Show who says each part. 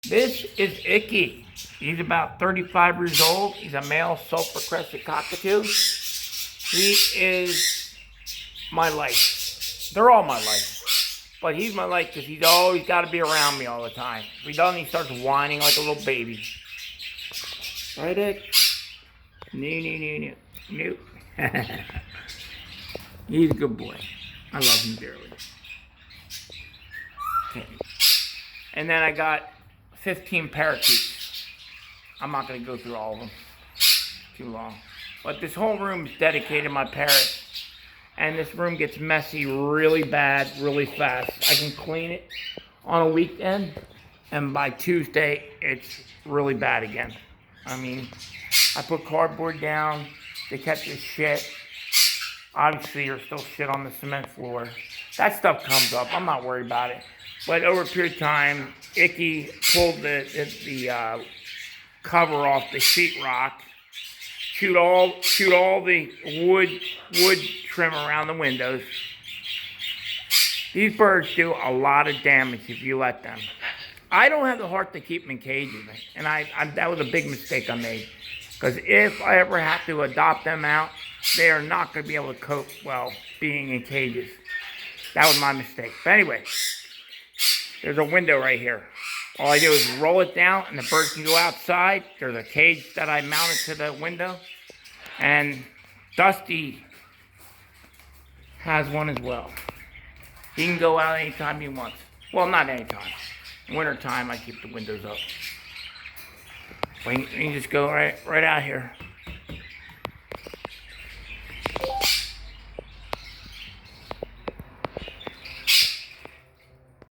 Speaker 1: This is Icky. He's about 35 years old. He's a male Sulpur Crested Cockatoo. He is my life. They're all my life. But he's my life because he's always got to be around me all the time. If he doesn't, he starts whining like a little baby. Right, Ick? No. He's a good boy. I love him dearly. Okay. And then I got 15 parakeets. I'm not going to go through all of them. Too long. But this whole room is dedicated to my parrots. And this room gets messy really bad, really fast. I can clean it on a weekend, and by Tuesday, it's really bad again. I mean, I put cardboard down. They kept this shit. Obviously, there's still shit on the cement floor. That stuff comes up. I'm not worried about it. But over a period of time, Icky pulled the cover off the sheetrock, chewed all the wood trim around the windows. These birds do a lot of damage if you let them. I don't have the heart to keep them in cages, and that was a big mistake I made. Because if I ever have to adopt them out, they are not going to be able to cope well being in cages. That was my mistake. But anyway, there's a window right here. All I do is roll it down, and the birds can go outside. There's a cage that I mounted to the window. And Dusty has one as well. He can go out anytime he wants. Well, not anytime. In wintertime, I keep the windows up. But you can just go right out here.